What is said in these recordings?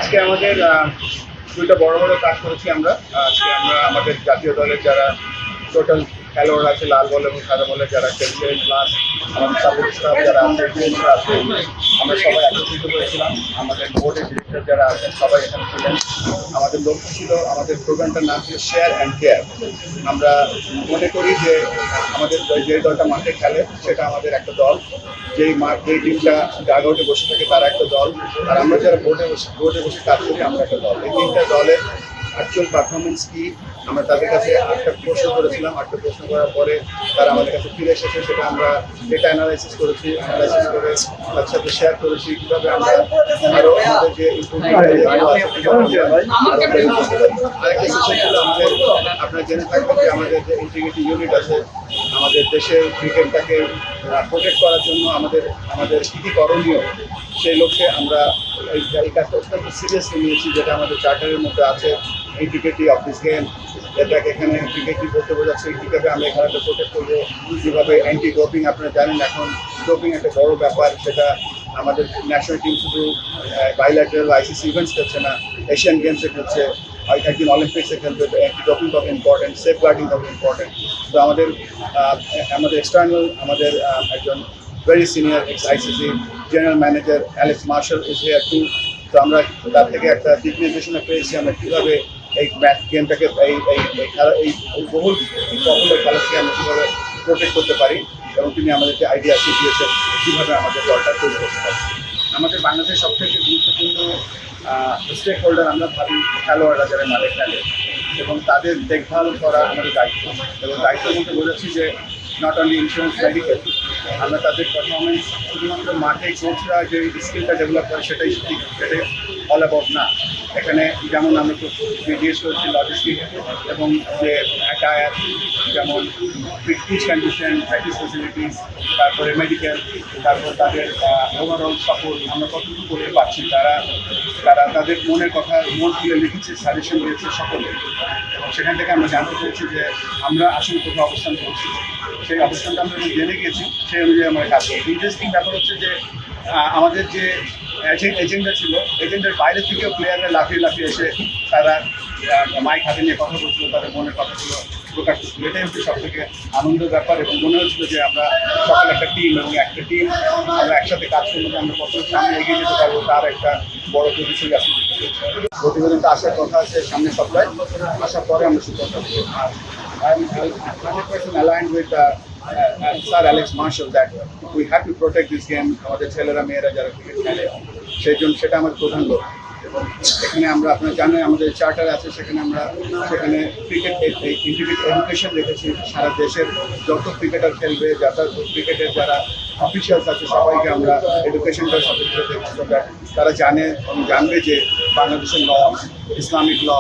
আজকে আমাদের দুইটা বড় বড় কাজ করেছি আমরা। আজকে আমরা আমাদের জাতীয় দলের যারা টোটাল খেলোয়াড় আছে, লাল বল এবং সাদা বলের যারা খেলছে, প্লাস আমাদের সাপোর্ট স্টাফ যারা আছে, কোচরা আছে, আমরা সবাই একত্রিত করেছিলাম। আমাদের বোর্ডের ডিরেক্টর যারা আছেন সবাই এখানে ছিলেন। আমাদের লক্ষ্য ছিল, আমাদের প্রোগ্রামটার নাম ছিল শেয়ার অ্যান্ড কেয়ার। আমরা মনে করি যে আমাদের যে দলটা মাঠে খেলে সেটা আমাদের একটা দল, যেই টিমটা ডাগ আউটে বসে থাকে তারা একটা দল, আর আমরা যারা বোর্ডে বসে কাজ করি আমরা একটা দল। এই তিনটা দলের অ্যাকচুয়াল পারফরমেন্স কি আমরা তাদের কাছে একটা প্রশ্ন করেছিলাম। একটা প্রশ্ন করার পরে তারা আমাদের কাছে ফিরে এসেছে, সেটা আমরা ডেটা অ্যানালাইসিস করেছি, অ্যানালাইসিস করে তার সাথে শেয়ার করেছি কীভাবে আমরা আরও আমাদের যে আরেকটা সেশন ছিল আমাদের। আপনারা জেনে থাকবেন যে আমাদের যে ইন্টিগ্রিটি ইউনিট আছে, আমাদের দেশের ক্রিকেটটাকে প্রোটেক্ট করার জন্য আমাদের কী কী করণীয়, সেই লক্ষ্যে আমরা এই কাজটা অত্যন্ত সিরিয়াসলি নিয়েছি, যেটা আমাদের চার্টারের মধ্যে আছে। ইন্টিগ্রিটি অফ দিস গেম, এটাকে এখানে ক্রিকেটই বলতে বোঝাচ্ছে কীভাবে আমরা এই খেলাটা প্রোটেক্ট করবো, কীভাবে অ্যান্টি ডোপিং। আপনারা জানেন এখন ডোপিং একটা বড় ব্যাপার, সেটা আমাদের ন্যাশনাল টিম শুধু বাইল্যাটারাল আইসিসি ইভেন্টস খেলছে না, এশিয়ান গেমসে খেলছে, একদিন অলিম্পিক্সে খেলবে। অ্যান্টি ডোপিং খুব ইম্পর্টেন্ট, সেফ গার্ডিং খুব ইম্পর্টেন্ট। তো আমাদের এক্সটার্নাল আমাদের একজন very senior ex-ICC general manager Alex Marshall is here too. তো আমরা তার থেকে একটা দিক নির্দেশনা পেয়েছি আমরা কীভাবে এই গেমটাকে এই বহুল পপুলার খেলাকে আমরা কীভাবে প্রোটেক্ট করতে পারি, এবং তিনি আমাদেরকে আইডিয়া শিখিয়েছেন কীভাবে আমাদের দলটা তৈরি করতে পারি। আমাদের বাংলাদেশের সবথেকে গুরুত্বপূর্ণ স্টেক হোল্ডার আমরা ভাবি খেলোয়াড়রা যারা মাঠে খেলে, এবং তাদের দেখভাল করা আমাদের দায়িত্ব। এবং দায়িত্বের মধ্যে বলেছি যে নট অনলি ইন্স্যুরেন্স, মেডিকেল, আমরা তাদের পারফরমেন্স শুধুমাত্র মাঠে কোচরা যে স্কিলটা ডেভেলপ করে সেটাই অল অ্যাবাউট না। এখানে যেমন আমরা জিজ্ঞেস করেছি লজিস্টিক এবং যে অ্যাটায়ার, যেমন পিচ কন্ডিশন, প্র্যাকটিস ফেসিলিটিস, তারপরে মেডিকেল, তারপর তাদের ওভারঅল সাপোর্ট আমরা কতটুকু করতে পারছি। তারা তাদের মনের কথা মন খুলে লিখেছে, সাজেশন দিয়েছে সকলে, এবং সেখান থেকে আমরা জানতে পেরেছি যে আমরা আসলে কোথাও অবস্থান করছি। সেই অবস্থানটা আমরা জেনে গেছি, সেই অনুযায়ী আমরা কাজ করি। ইন্টারেস্টিং ব্যাপার হচ্ছে যে আমাদের যে এজেন্ডা ছিল, এজেন্ডার বাইরে থেকেও প্লেয়াররা লাফিয়ে এসে তারা মাইক হাতে নিয়ে কথা বলছিল, তাদের মনের কথাগুলো প্রকাশ করছিল। এটাই হচ্ছে সব থেকে আনন্দের ব্যাপার, এবং মনে হচ্ছিল যে আমরা সকল একটা টিম, এবং একটা টিম আমরা একসাথে কাজ করলে আমরা কত সামনে এগিয়ে যেতে পারবো তার একটা বড় প্রতিশ্রুতি আসতে পেরেছি। প্রতিবেদনটা আসার কথা আছে সামনে সপ্তাহে, আসার পরে আমরা শুরু করতে পারবো। I'm 100% aligned with Sir Alex Marshall that we have to protect this game. আমাদের ছেলেরা মেয়েরা যারা ক্রিকেট খেলে সেই জন্য সেটা আমাদের প্রধান লক্ষ্য। এবং এখানে আমরা আপনারা জানেন আমাদের চার্টার আছে, সেখানে ক্রিকেট ইন্টিগ্রেটেড এডুকেশন রেখেছি। সারা দেশের যত ক্রিকেটার খেলবে, ক্রিকেটের যারা অফিসিয়ালস আছে সবাইকে আমরা এডুকেশনটা সচেতন দেখছি, তারা জানবে যে বাংলাদেশের ল, ইসলামিক ল,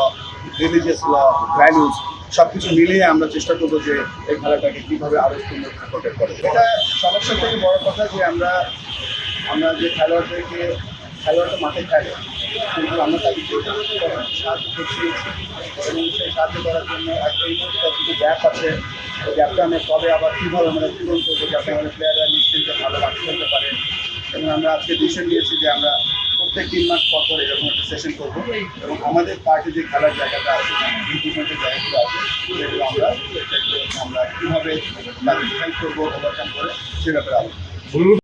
রিলিজিয়াস ল, ভ্যালুজ সব কিছু মিলিয়ে আমরা চেষ্টা করবো যে এই খেলাটাকে কীভাবে আরও সুন্দর প্রোটেক্ট করে। এটা সমস্যা থেকে বড় কথা যে আমরা যে খেলোয়াড়টা মাঠে খেলে, কিন্তু আমরা তাদেরকে সাহায্য করছি, এবং সেই সাহায্য করার জন্য একটা এই মুহূর্তে কিছু গ্যাপ আছে। ওই গ্যাপটা আমরা কবে আবার কীভাবে আমরা পূরণ করবো যাতে আমাদের প্লেয়াররা নিশ্চিন্তে ভালো কাজ করতে পারে। এবং আমরা আজকে ডিসিশন নিয়েছি যে আমরা প্রত্যেক 3 মাস পর এরকম একটা সেশন করবো, এবং আমাদের পার্টি যে খেলার জায়গাটা আছে, ইম্প্রুভমেন্টের জায়গাগুলো আছে, সেগুলো আমরা কীভাবে তাদের হেল্প করবো, ওভারকাম করে সে ব্যাপারে আলোচনা।